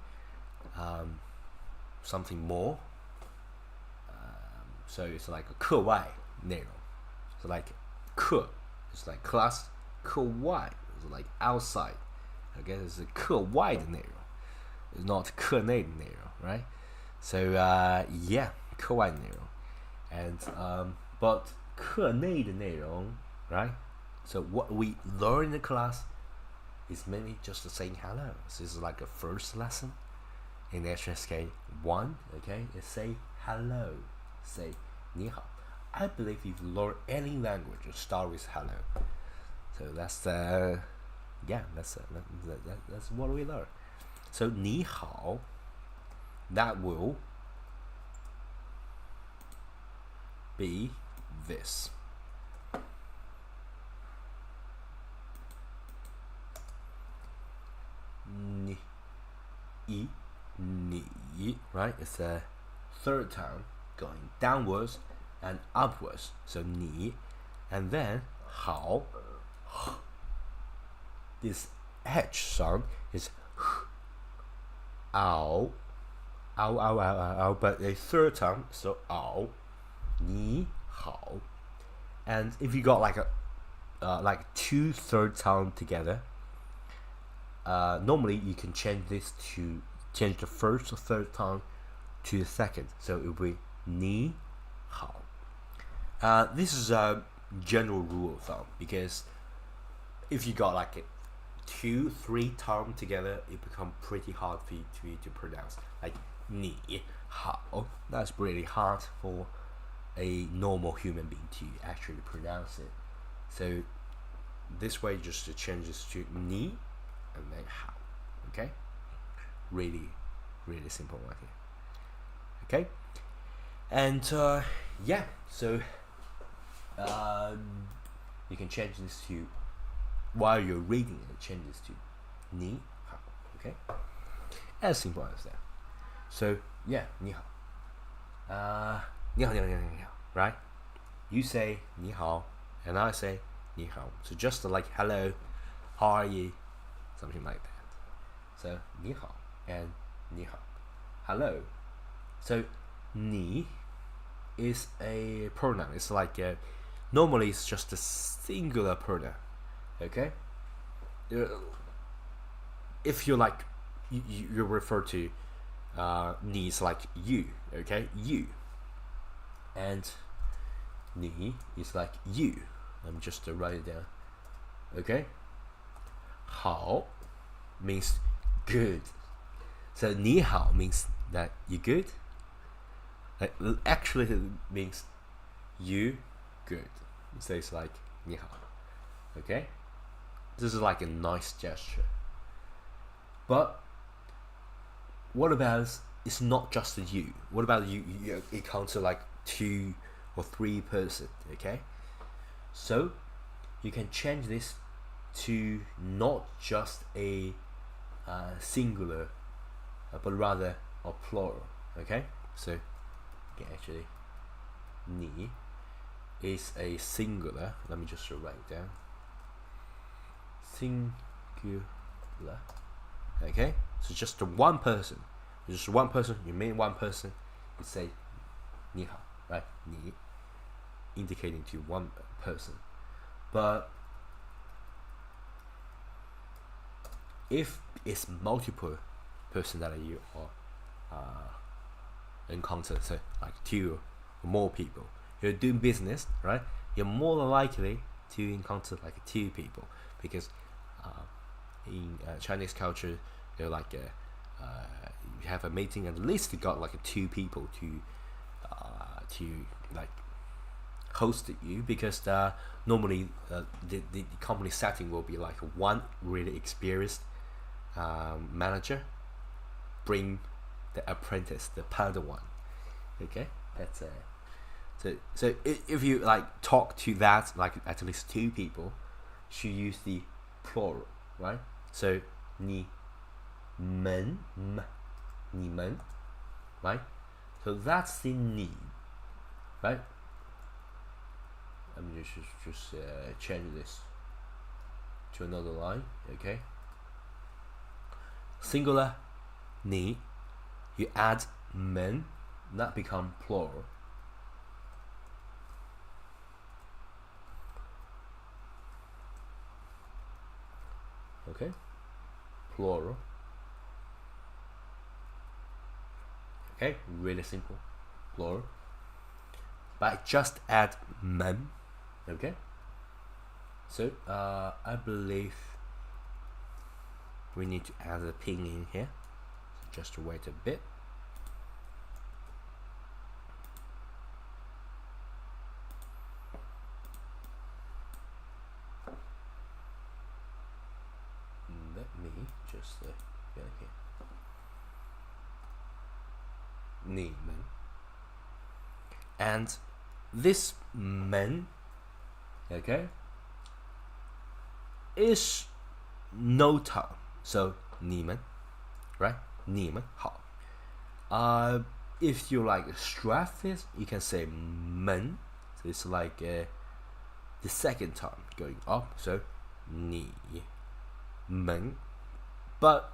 something more. So it's like a 课外内容. So like 课 is like class, 课外 is like outside. Okay, it's a 课外的内容. It's not 课内的内容, right? So yeah, 课外的内容. And but 课内的内容, right? So what we learn in the class is mainly just saying hello. So this is like a first lesson in HSK 1. Okay, it's say hello, say 你好. I believe if you learn any language, you start with hello. So that's that's what we learn. So 你好, that will be this. Ni, right? It's a third tone going downwards and upwards. So 你, and then 好. This H sound is 嗷, but a third tone, so 嗷, 你好. And if you got like a like two third tone together, normally you can change the first or third tone to the second, so it will be 你好. This is a general rule of thumb, because if you got like 2-3 tone together, it becomes pretty hard for you to pronounce. Like 你好, that's really hard for a normal human being to actually pronounce it. So this way, just to change this to 你 and then 好. Okay, really simple one here. Okay, and yeah, so you can change this to, while you're reading it, change this to 你好. Okay, as simple as that. So yeah, 你好. 你好, right? You say 你好 and I say 你好. So just like hello, how are you, something like that. So 你好 and 你好, hello. So 你 is a pronoun. It's like normally it's just a singular pronoun. Okay, if you like, you refer to 你 is like you. Okay, you, and 你 is like you. I'm just write it down. Okay, 好 means good. So 你好 means that you good. Like, actually it means you good. So it's like 你好. Okay, This is like a nice gesture. But what about it's not just you? What about you encounter like 2 or 3 person, okay? So you can change this to not just a singular, but rather a plural, okay? So you can actually, 你 is a singular. Let me just write it down. Singular. Okay, so just one person. Just one person. You mean one person. You say 你好, right? 你 indicating to one person. But if it's multiple person that you are encounter, so like 2 or more people, you're doing business, right? You're more likely to encounter like 2 people because in Chinese culture, they're like you have a meeting and at least you got like 2 people to like host you, because normally the company setting will be like one really experienced manager bring the apprentice, the Padawan. Okay, that's so if you like talk to that like at least 2 people, should use the plural, right? So 你们 你们, right? So that's the 你, right? Let me just change this to another line, okay? Singular 你, you add 们, that become plural. Okay, plural. Okay, really simple, plural. But just add 们. Okay, so I believe we need to add a pin in here, so just wait a bit. Let me just get here. 你们 and this 们, okay, is no tongue, so 你们, right? 你们好. If you like stress this, you can say 们, so it's like the second time going up, so 你们. But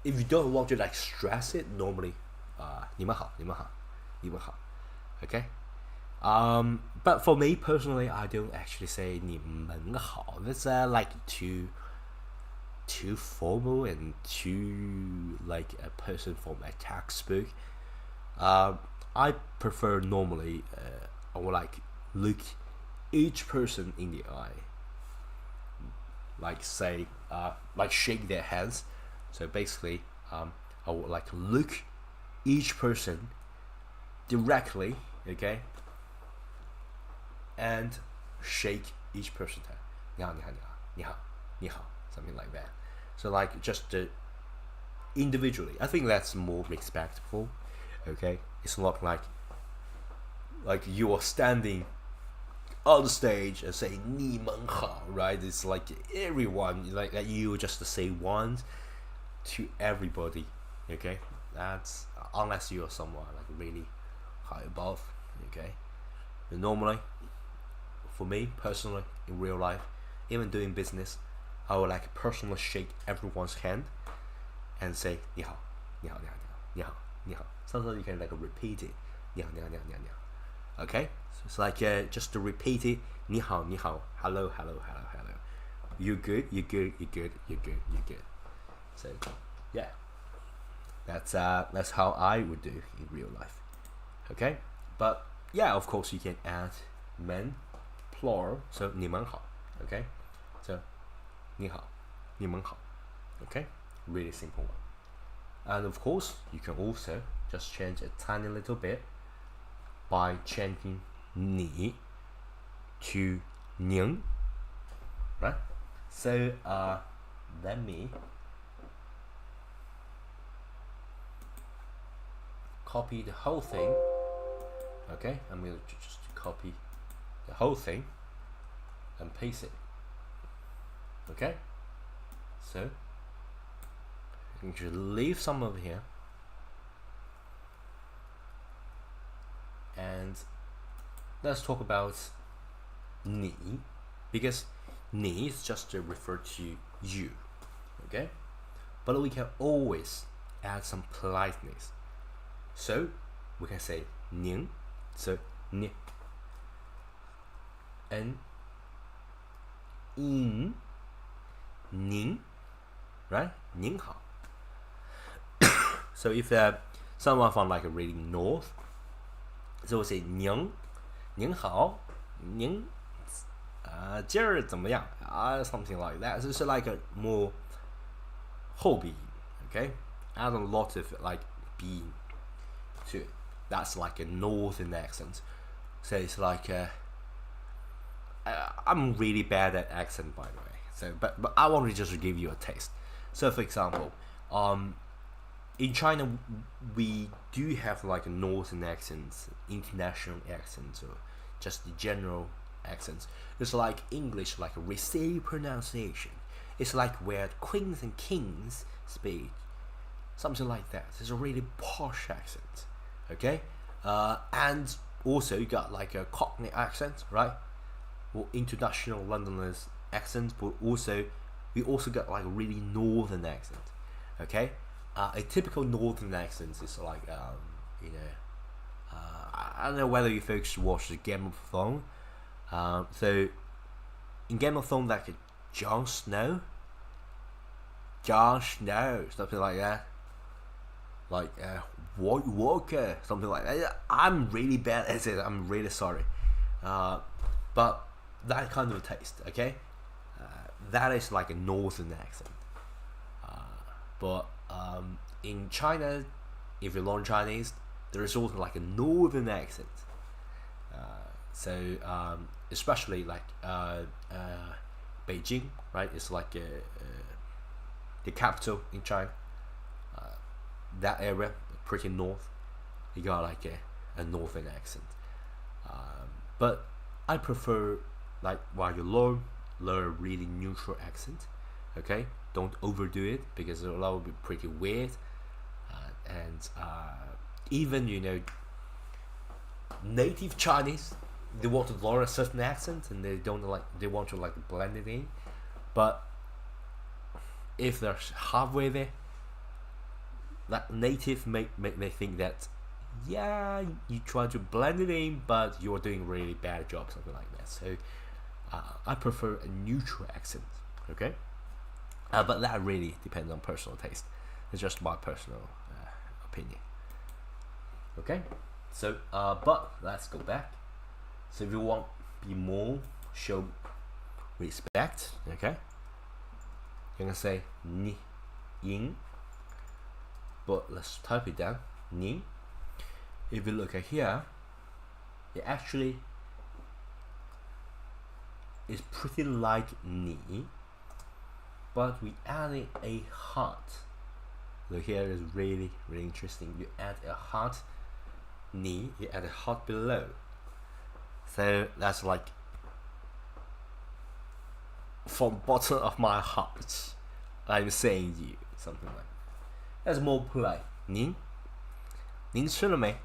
if you don't want to like stress it, normally 你们好, 你们好, 你们好, okay? But for me personally, I don't actually say 你们好. That's like too formal and too like a person from a textbook. I prefer normally I would like look each person in the eye, like say like shake their hands. So basically I would like look each person directly, okay, and shake each person's hand. 你好,你好,你好,你好,你好, something like that. So like just individually, I think that's more respectful. Okay, it's not like you are standing on the stage and say 你们好, right? It's like everyone, like that you just say once to everybody. Okay, that's unless you are someone like really high above. Okay, but normally for me personally in real life, even doing business, I would like personally shake everyone's hand and say 你好,你好,你好,你好,你好. Sometimes you can like repeat it. 你好,你好,你好,你好, 你好. Okay, so it's like just to repeat it. 你好,你好, hello, hello, hello, hello. You good, you good, you good, you good, you good. So yeah, that's how I would do in real life. Okay, but yeah, of course you can add 们 plural, so 你们好. Okay, so 你好,你们好. Okay, really simple one. And of course you can also just change a tiny little bit by changing 你 to 您, right? So let me copy the whole thing. Okay, I'm going to just copy the whole thing and paste it. Okay, so you should leave some over here, and let's talk about 你, because 你 is just to refer to you. Okay, but we can always add some politeness, so we can say 您, so 你 and 您, 您, right? 您好. So if someone from like really north, so we'll say 您好, 您今儿怎么样? Something like that. So it's like a more 后鼻, okay? Add a lot of like being to it. That's like a northern accent. So it's like I'm really bad at accent, by the way. So but I want to just give you a taste. So for example, in China we do have like a northern accents, international accents, or just the general accents. It's like English, like a received pronunciation. It's like where queens and kings speak, something like that. It's a really posh accent, okay? And also you got like a Cockney accent, right? Or international Londoners accent, but also we also got like a really northern accent, okay? A typical northern accent is like I don't know whether you folks watch the Game of Thrones. So in Game of Thrones, like Jon Snow, something like that, like White Walker, something like that. I'm really bad at it. I'm really sorry, but that kind of taste, okay? That is like a northern accent. But in China, if you learn Chinese, there is also like a northern accent. So especially like Beijing, right? It's like the capital in China. That area, pretty north, you got like a northern accent. But I prefer, like, while you learn a really neutral accent. Okay, don't overdo it because that will be pretty weird. And even native Chinese, they want to learn a certain accent and they want to like blend it in. But if they're halfway there, that native may think that, yeah, you try to blend it in, but you're doing a really bad job, something like that. So I prefer a neutral accent, okay? But that really depends on personal taste. It's just my personal opinion. Okay, so but let's go back. So if you want to be more show respect, okay, you're gonna say 你 yin, but let's type it down, 你. If you look at here, it actually is pretty like 你, but we added a heart. So here is really interesting. You add a heart, 你, you add a heart below. So that's like from bottom of my heart, I'm saying you, something like that. That's more polite. 您吃了没?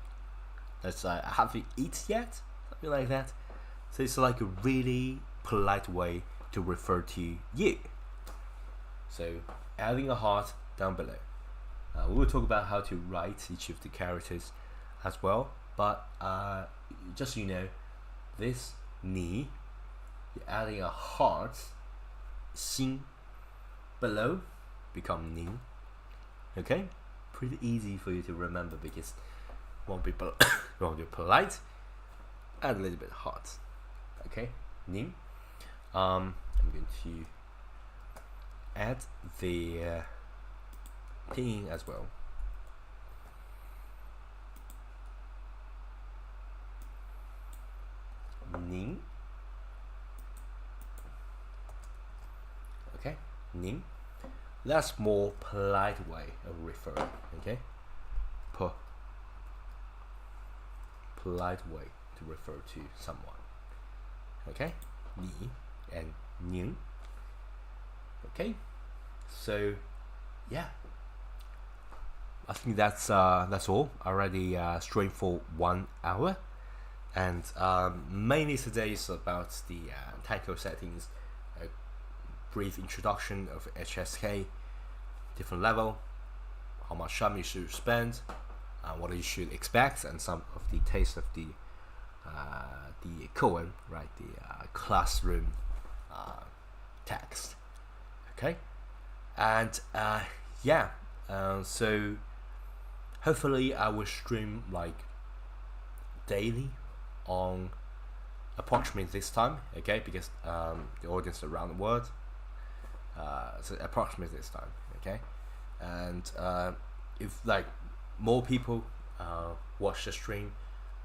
That's like, have you eat yet? Something like that. So it's like a really polite way to refer to you. So adding a heart down below. We will talk about how to write each of the characters as well, but just so you know, this 你, you're adding a heart, 心, below, become 您. Okay, pretty easy for you to remember because you want to be polite, add a little bit of heart. Okay, 您. I'm going to add the pinyin as well. Ning. 您. That's more polite way of referring. Okay, polite way to refer to someone. Okay, 你 and 您. Okay, so yeah, I think that's all. Already streamed for 1 hour, and mainly today is about the technical settings, a brief introduction of HSK, different level, how much time you should spend, what you should expect, and some of the taste of the koan, right? The classroom text. Okay, and yeah, so hopefully I will stream like daily on approximately this time. Okay, because the audience around the world, so approximately this time. Okay, and if like more people watch the stream,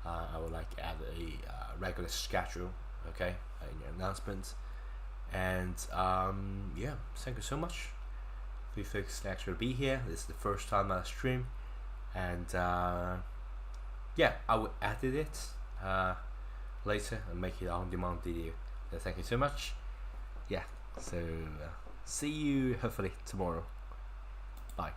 I would like add a regular schedule. Okay, in your announcements. And yeah, thank you so much for you folks to actually be here. This is the first time I stream, and yeah, I will edit it later and make it on demand video. So thank you so much. Yeah, so see you hopefully tomorrow. Bye.